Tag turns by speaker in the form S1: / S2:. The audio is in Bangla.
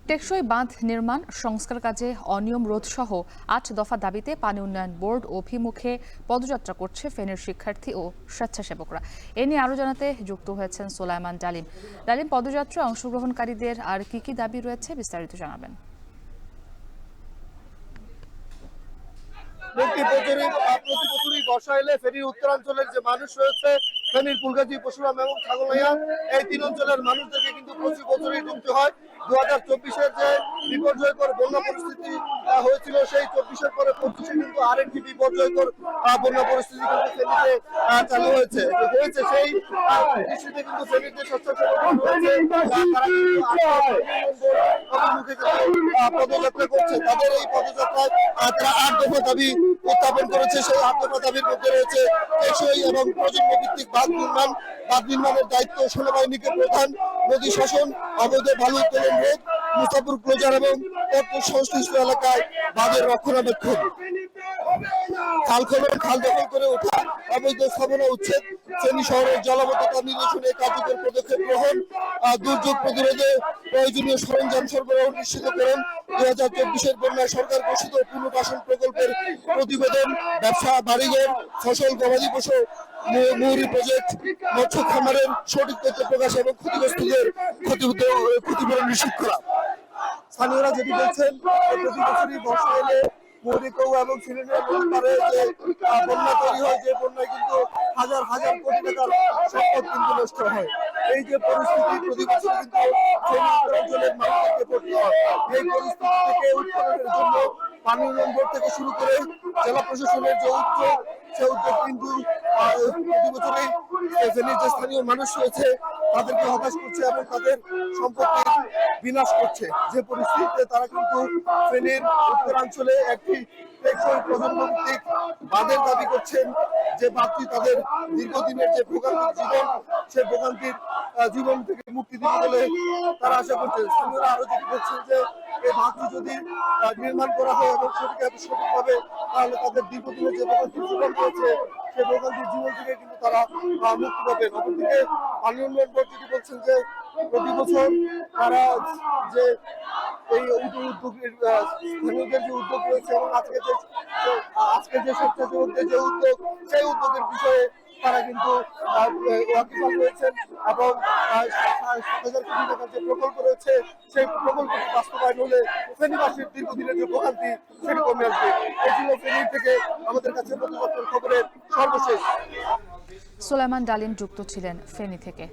S1: টেকসই বাঁধ নির্মাণ, সংস্কার কাজে অনিয়ম রোধ সহ ৮ দফা দাবিতে পানি উন্নয়ন বোর্ড অভিমুখে পদযাত্রা করছে ফেনীর শিক্ষার্থী ও স্বেচ্ছাসেবকরা। এ নিয়ে আরও জানাতে যুক্ত হয়েছেন সোলায়মান ডালিম। ডালিম, পদযাত্রায় অংশগ্রহণকারীদের আর কি দাবি রয়েছে বিস্তারিত জানাবেন।
S2: প্রতি বছরই বর্ষা এলে ফেনীর উত্তরাঞ্চলের যে মানুষ রয়েছে, ফেনীর ফুলগাজী, পরশুরাম এবং ছাগলনাইয়া, এই তিন অঞ্চলের মানুষদেরকে কিন্তু প্রতি বছরই ঢুকতে হয়। 2024-এর যে বিপর্যয়কর বন্যা পরিস্থিতি হয়েছিল, সেই 24-এর পরে 25-এ কিন্তু আরেকটি বিপর্যয়কর বন্যা পরিস্থিতি কিন্তু ফেনীতে চালু হয়েছে। সেই দৃষ্টিতে কিন্তু ফেনীর যে স্বেচ্ছাসেবক রয়েছে, অভিমুখে পদযাত্রা করছে। তাদের এই পদযাত্রায় তারা 8 দফা দাবি উত্থাপন করেছে। সেই 8 দফা দাবির মধ্যে রয়েছে টেকসই এবং প্রজন্ম ভিত্তিক বাঁধ নির্মাণের দায়িত্ব সেনাবাহিনীকে প্রধান, নদী শাসন, অবৈধ বালু উত্তোলন রোধ, মুসাফির ক্লোজার এবং সংশ্লিষ্ট এলাকায় বাঁধের রক্ষণাবেক্ষণ, খাল খনন, খাল দখল করে ওঠা, অবৈধ স্থাপনা উচ্ছেদ, ফেনী শহরের জলাবদ্ধতা নিরসনে কার্যকর পদক্ষেপ গ্রহণ, দুর্যোগ প্রতিরোধে প্রয়োজনীয় সরঞ্জাম সরবরাহ নিশ্চিতকরণ, 2024-এর বন্যায় সরকার ঘোষিত পুনর্বাসন প্রকল্পের প্রতিবেদন, ব্যবসা, বাড়িঘর, ফসল, গবাদি পশু, মৌরি প্রজেক্ট, মৎস্য খামারের সঠিক তথ্য প্রকাশ এবং ক্ষতিগ্রস্তদের ক্ষতিপূরণ নিশ্চিত করা। স্থানীয়রা যেটি বলছেন, প্রতি বছরই বর্ষা এলে মৌরিকৌয়া এবং সিলেটের নদীর পাড়ে যে বন্যা তৈরি হয়, যে বন্যায় কিন্তু হাজার হাজার কোটি টাকার সম্পদ কিন্তু নষ্ট হয়। এই যে পরিস্থিতি প্রতি বছর কিন্তু ফেনী অঞ্চলের মানুষদেরকে পড়তে হয়। এই পরিস্থিতি থেকে উত্তরণের জন্য পানি উন্নয়ন বোর্ড থেকে শুরু করে জেলা প্রশাসনের যে উদ্যোগ, সে উদ্যোগ কিন্তু প্রতি বছরই ফেনীর যে স্থানীয় মানুষ রয়েছে তাদেরকে হতাশ করছে এবং তাদের সম্পত্তির বিনাশ করছে। যে পরিস্থিতিতে তারা কিন্তু ফেনীর উত্তরাঞ্চলে একটি টেকসই প্রজন্মভিত্তিক বাঁধের দাবি করছেন, যে বাঁধটি তাদের দীর্ঘদিনের যে ভোগান্তির জীবন, সেই ভোগান্তির জীবন থেকে মুক্তি দিবে বলে তারা আশা করছেন। স্থানীয়রা আরো যেটি বলছেন যে এই বাঁধটি যদি নির্মাণ করা হয় এবং সঠিকভাবে, তাহলে তাদের দীর্ঘদিনের যে ভোগান্তির জীবন রয়েছে, সেই ভোগান্তির জীবন থেকে কিন্তু তারা মুক্তি পাবেন। অপরদিকে পানি উন্নয়ন বোর্ড যেটি বলছেন যে প্রতি বছর তারা যে এই উদ্যোগের স্থানীয়দের যে উদ্যোগ রয়েছে এবং আজকে যে স্বেচ্ছাসেবকদের যে উদ্যোগ, সেই উদ্যোগের বিষয়ে তারা কিন্তু ওয়াকিবহাল রয়েছেন এবং 7,000 কোটি টাকার যে প্রকল্প রয়েছে, সেই প্রকল্পটি বাস্তবায়ন হলে ফেনীবাসীর দীর্ঘদিনের যে ভোগান্তি সেটি কমে আসবে। এই ছিল ফেনী থেকে আমাদের কাছে পদযাত্রার খবরের সর্বশেষ।
S1: সোলায়মান ডালিম যুক্ত ছিলেন ফেনী থেকে।